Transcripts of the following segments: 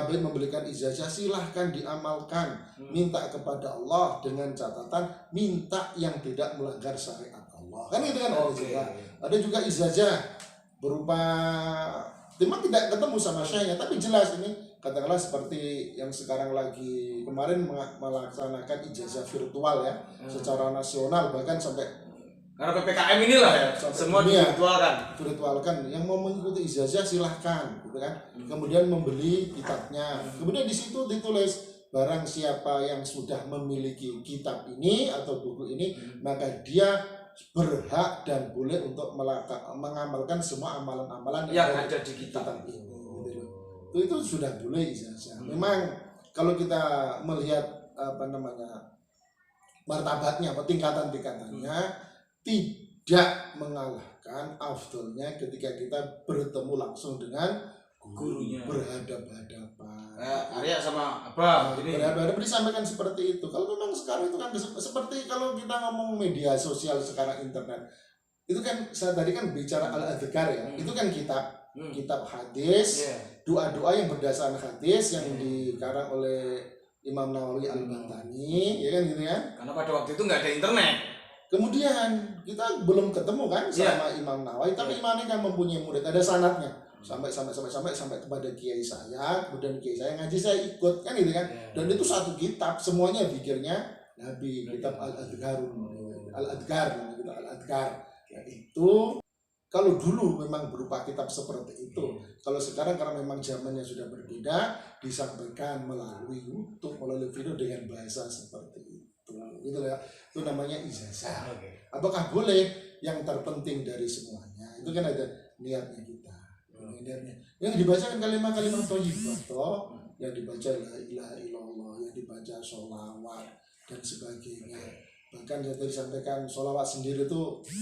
mabit memberikan ijazah silahkan diamalkan, minta kepada Allah dengan catatan minta yang tidak melanggar syariat Allah. Kan gitu kan ada juga ijazah berupa memang tidak ketemu sama syekhnya tapi jelas ini katakanlah seperti yang sekarang lagi kemarin melaksanakan ijazah virtual ya secara nasional bahkan sampai karena PPKM inilah ya semua virtualkan yang mau mengikuti ijazah silahkan gitu kan kemudian membeli kitabnya kemudian di situ ditulis barang siapa yang sudah memiliki kitab ini atau buku ini maka dia berhak dan boleh untuk mengamalkan semua amalan-amalan yang ada di kitab ini itu sudah boleh ijazah. Memang kalau kita melihat martabatnya atau tingkatan-tingkatannya tidak mengalahkan afdolnya ketika kita bertemu langsung dengan gurunya berhadapan-hadapan. Arya sama Abah berhadapan disampaikan seperti itu. Kalau memang sekarang itu kan seperti kalau kita ngomong media sosial sekarang internet itu kan saya tadi kan bicara al-adhkar ya itu kan kitab hadis doa-doa yang berdasarkan hadis yang dikarang oleh Imam Nawawi Al-Bantani ya kan gitu ya karena pada waktu itu nggak ada internet. Kemudian kita belum ketemu kan sama Imam Nawawi tapi Imam ini kan mempunyai murid ada sanadnya sampai kepada kiai saya kemudian kiai saya ngaji saya ikut kan gitu kan dan itu satu kitab semuanya pikirnya Nabi kitab al-adhkar gitu al-adhkar ya, itu kalau dulu memang berupa kitab seperti itu kalau sekarang karena memang zamannya sudah berbeda disampaikan melalui YouTube melalui video dengan bahasa seperti itu gitu ya itu namanya ijazah. Apakah boleh? Yang terpenting dari semuanya itu kan ada niatnya kita yang dibaca kan kalimat-kalimat thayyibah toh yang dibaca la ilaha illallah yang dibaca sholawat dan sebagainya bahkan yang tadi disampaikan sholawat sendiri itu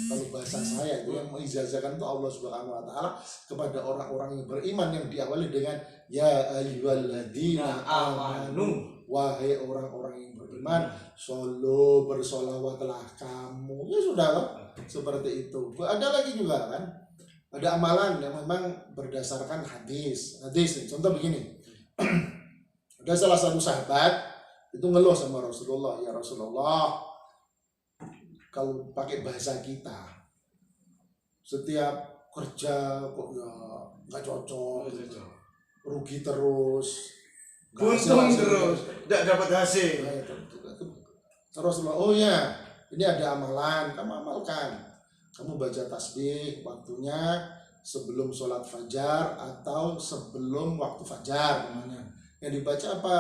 kalau bahasa saya itu yang mengijazahkan itu Allah Subhanahu wa taala kepada orang-orang yang beriman yang diawali dengan ya ayyuhalladzina amanu wahai orang-orang yang beriman bersolawatlah kamu ya sudah loh seperti itu. Ada lagi juga kan ada amalan yang memang berdasarkan hadis nih. Contoh begini ada salah satu sahabat itu ngeluh sama Rasulullah ya Rasulullah kalau pakai bahasa kita setiap kerja kok ya nggak cocok rugi terus untung terus tidak dapat hasil Rasulullah oh ya ini ada amalan kamu amalkan kamu baca tasbih waktunya sebelum sholat fajar atau sebelum waktu fajar namanya yang dibaca apa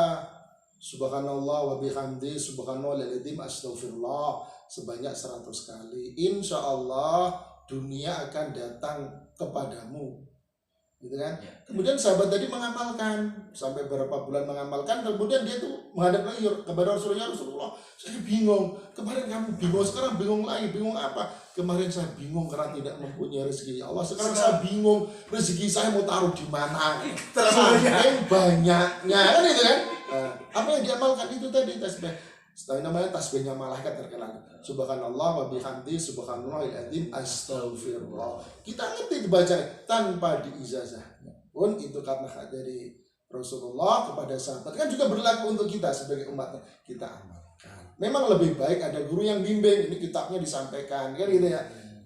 subhanallah wa bihamdi subhanallahil azim astaghfirullah sebanyak 100 kali insya Allah dunia akan datang kepadamu gitu kan kemudian sahabat tadi mengamalkan sampai berapa bulan mengamalkan kemudian dia tuh menghadap lagi kepada Rasulullah saya bingung kemarin kamu bingung sekarang bingung lagi bingung apa kemarin saya bingung karena tidak mempunyai rezeki Allah sekarang saya bingung rezeki saya mau taruh di mana saking banyaknya kan itu kan apa yang diamalkan itu tadi tasbih namanya tasbihnya malaikat terkenal subhanallah wa bihamdi subhanallahil azim astaghfirullah kita ngerti dibaca tanpa diijazahnya pun itu karena dari Rasulullah kepada sahabat kan juga berlaku untuk kita sebagai umatnya kita amalkan memang lebih baik ada guru yang bimbing ini kitabnya disampaikan kan gitu ya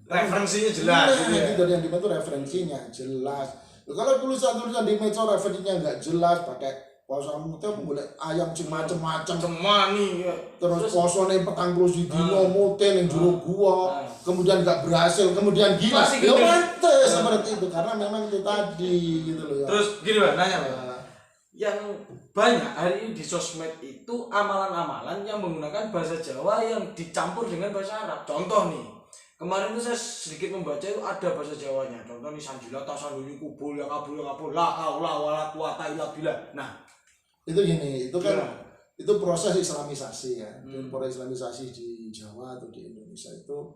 referensinya jelas gitu yang dibantu referensinya jelas kalau tulisan di medsos referensinya nggak jelas pakai poso mutel boleh ayam macam-macam cemani terus posone 40 dino motel yang jero gua kemudian nggak berhasil kemudian gila ya pantes seperti itu karena memang itu tadi gitu loh ya terus gini Pak nanya Pak yang banyak hari ini di sosmed itu amalan-amalan yang menggunakan bahasa Jawa yang dicampur dengan bahasa Arab contoh nih kemarin itu saya sedikit membaca itu ada bahasa Jawanya contoh nih sanjula tasandunya kubul ya kabul la haula wala quwata illa billah nah itu gini itu kan itu proses islamisasi ya proses islamisasi di Jawa atau di Indonesia itu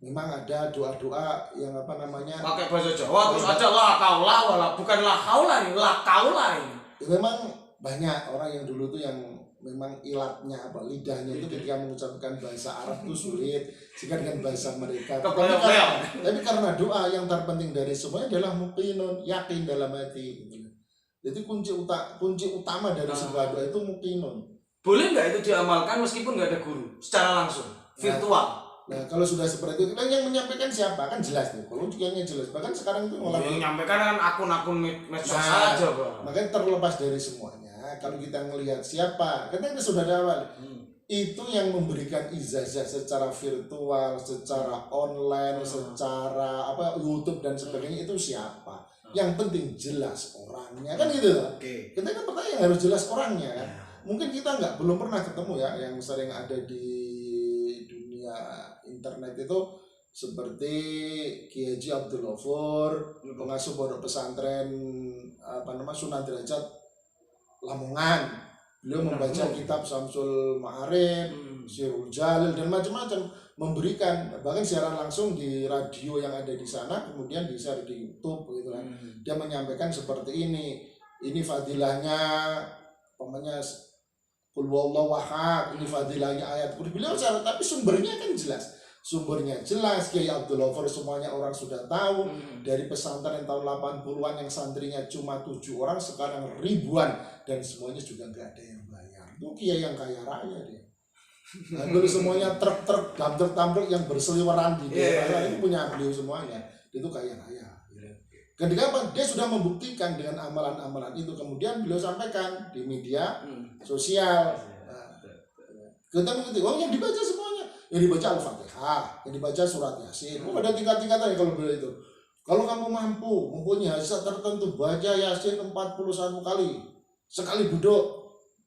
memang ada doa-doa yang apa namanya pakai bahasa Jawa terus ada la kaula wala bukan la haula ini la kaula ini memang banyak orang yang dulu tuh yang memang ilatnya apa lidahnya itu ketika mengucapkan bahasa Arab itu sulit jika dengan bahasa mereka tapi karena doa yang terpenting dari semuanya adalah muqinun yakin dalam hati Jadi kunci utama dari sebuah doa itu mukinun. Boleh nggak itu diamalkan meskipun nggak ada guru secara langsung virtual? Nah kalau sudah seperti itu, yang menyampaikan siapa kan jelas nih. Kalau yang jelas, bahkan sekarang itu Yang menyampaikan kan akun-akun medsos saja, Bang. Makanya terlepas dari semuanya, kalau kita melihat siapa, karena itu sudah ada awal. Itu yang memberikan ijazah secara virtual, secara online, secara YouTube dan sebagainya itu siapa? Yang penting jelas orangnya kan gitu. Kita kan pertanyaan yang harus jelas orangnya kan. Mungkin kita belum pernah ketemu ya yang sering ada di dunia internet itu seperti Kiai Haji Abdul Ghafur, pengasuh pondok pesantren Sunan Derajat Lamongan. Beliau membaca kitab Syamsul Ma'arif, Sirul Jalil dan macam-macam, memberikan bahkan siaran langsung di radio yang ada di sana, kemudian di-share di YouTube gitu kan. Dia menyampaikan seperti ini fadilahnya pokoknya Qul huwallahu ahad, ini fadilahnya ayat Qur'an. Beliau syarat, tapi sumbernya kan jelas. Sumbernya jelas, Kiai Abdul Ghafur semuanya orang sudah tahu. Dari pesantren tahun 80-an yang santrinya cuma 7 orang, sekarang ribuan. Dan semuanya juga nggak ada yang bayar. Itu Kiai yang kaya raya dia. Hampir semuanya truk-truk, dumper-dumper yang berseliweran di daerah itu punya beliau semuanya. Itu kaya raya. Ketika dia sudah membuktikan dengan amalan-amalan itu, kemudian beliau sampaikan di media sosial. Kita mengerti, yang dibaca semuanya, yang dibaca Al-Fatihah, yang dibaca surat Yasin. Ada tingkat-tingkatan kalau beliau itu. Kalau kamu mempunyai hajat tertentu, baca Yasin 41 kali sekali duduk,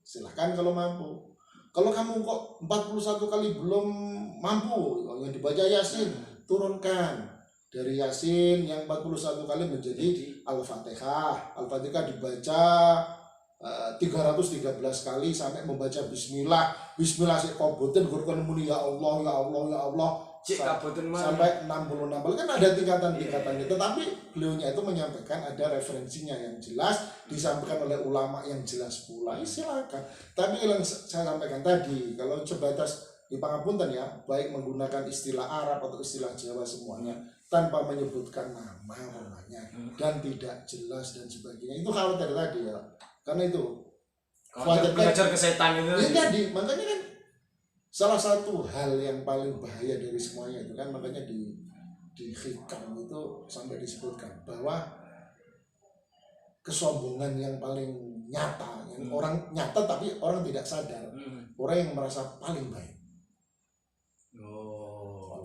silahkan kalau mampu. Kalau kamu kok 41 kali belum mampu, yang dibaca Yasin, turunkan dari Yasin yang 41 kali menjadi Al-Fatihah. Al-Fatihah dibaca 313 kali sampai membaca Bismillah sih koboten gurkan muni ya Allah ya Allah ya Allah sampai 66 kali. Kan ada tingkatan-tingkatannya. Tetapi beliaunya itu menyampaikan ada referensinya yang jelas, disampaikan oleh ulama yang jelas pula. Silakan. Tapi yang saya sampaikan tadi, kalau sebatas di pangapunten ya, baik menggunakan istilah Arab atau istilah Jawa semuanya tanpa menyebutkan nama namanya dan tidak jelas dan sebagainya, itu khawatir tadi ya. Karena itu belajar ke setan itu tadi. Makanya kan salah satu hal yang paling bahaya dari semuanya itu kan, makanya di hikam itu sampai disebutkan bahwa kesombongan yang paling nyata, yang orang nyata tapi orang tidak sadar, orang yang merasa paling baik.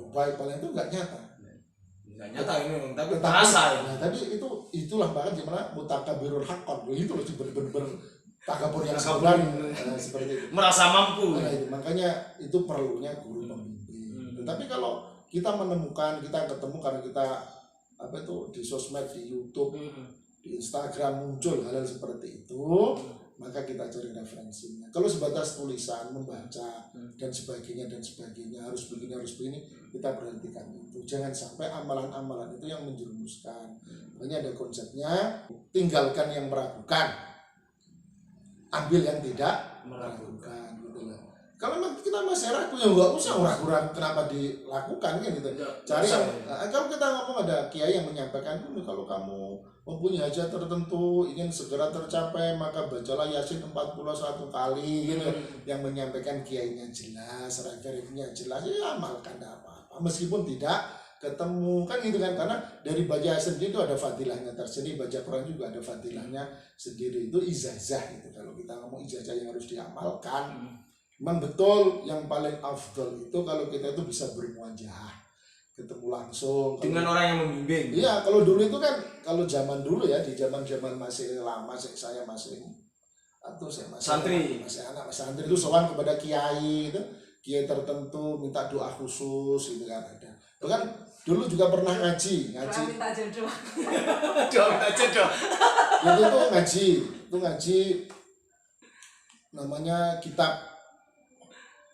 Baik paling itu nggak nyata ini, tapi terasa ya. Nah, tadi itulah bahkan gimana mutakabirul haqqan, itu loh bener-bener takabur yang sebenarnya seperti itu. Merasa mampu. Nah, makanya itu perlunya guru pembimbing. Tetapi kalau kita menemukan, kita ketemu karena kita di sosmed, di YouTube, di Instagram muncul hal-hal seperti itu, maka kita cari referensinya. Kalau sebatas tulisan, membaca dan sebagainya harus begini, kita berhentikan itu. Jangan sampai amalan-amalan itu yang menjerumuskan. Makanya ada konsepnya, tinggalkan yang meragukan, ambil yang tidak meragukan gitu loh. Kalau memang kita masih ragu, ya nggak usah ragu-ragu kenapa dilakukan kan gitu. Cari kalau kita ngomong, ada kiai yang menyampaikan, kalau kamu mempunyai hajat tertentu ingin segera tercapai, maka bacalah Yasin 41 kali gitu. Yang menyampaikan kiainya jelas, referensinya jelas, ya amalkan apa-apa meskipun tidak ketemu kan gitu kan. Karena dari baca Yasin itu ada fadilahnya tersendiri, baca Quran juga ada fadilahnya sendiri. Itu ijazah itu. Kalau kita ngomong ijazah yang harus diamalkan, memang betul yang paling afdol itu kalau kita itu bisa bermuajah, ketemu langsung dengan orang yang membimbing. Iya, kalau dulu itu kan, kalau zaman dulu ya, di zaman masih lama, saya masih santri, masih anak santri itu sowan kepada kiai itu, kiai tertentu minta doa khusus gitu kan ada. Bahkan dulu juga pernah ngaji. Minta jodoh. Minta jodoh. Itu ngaji namanya kitab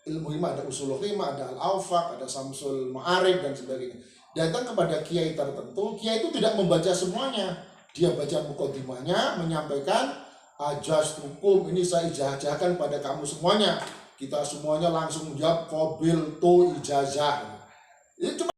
ilmu hikmah, ada usul hikmah, ada al-awfaq, ada Syamsul Ma'arif dan sebagainya. Datang kepada kiai tertentu, kiai itu tidak membaca semuanya. Dia baca mukadimahnya, menyampaikan ajas hukum ini saya ijazahkan pada kamu semuanya. Kita semuanya langsung menjawab qabil tu ijazah. Itu cuma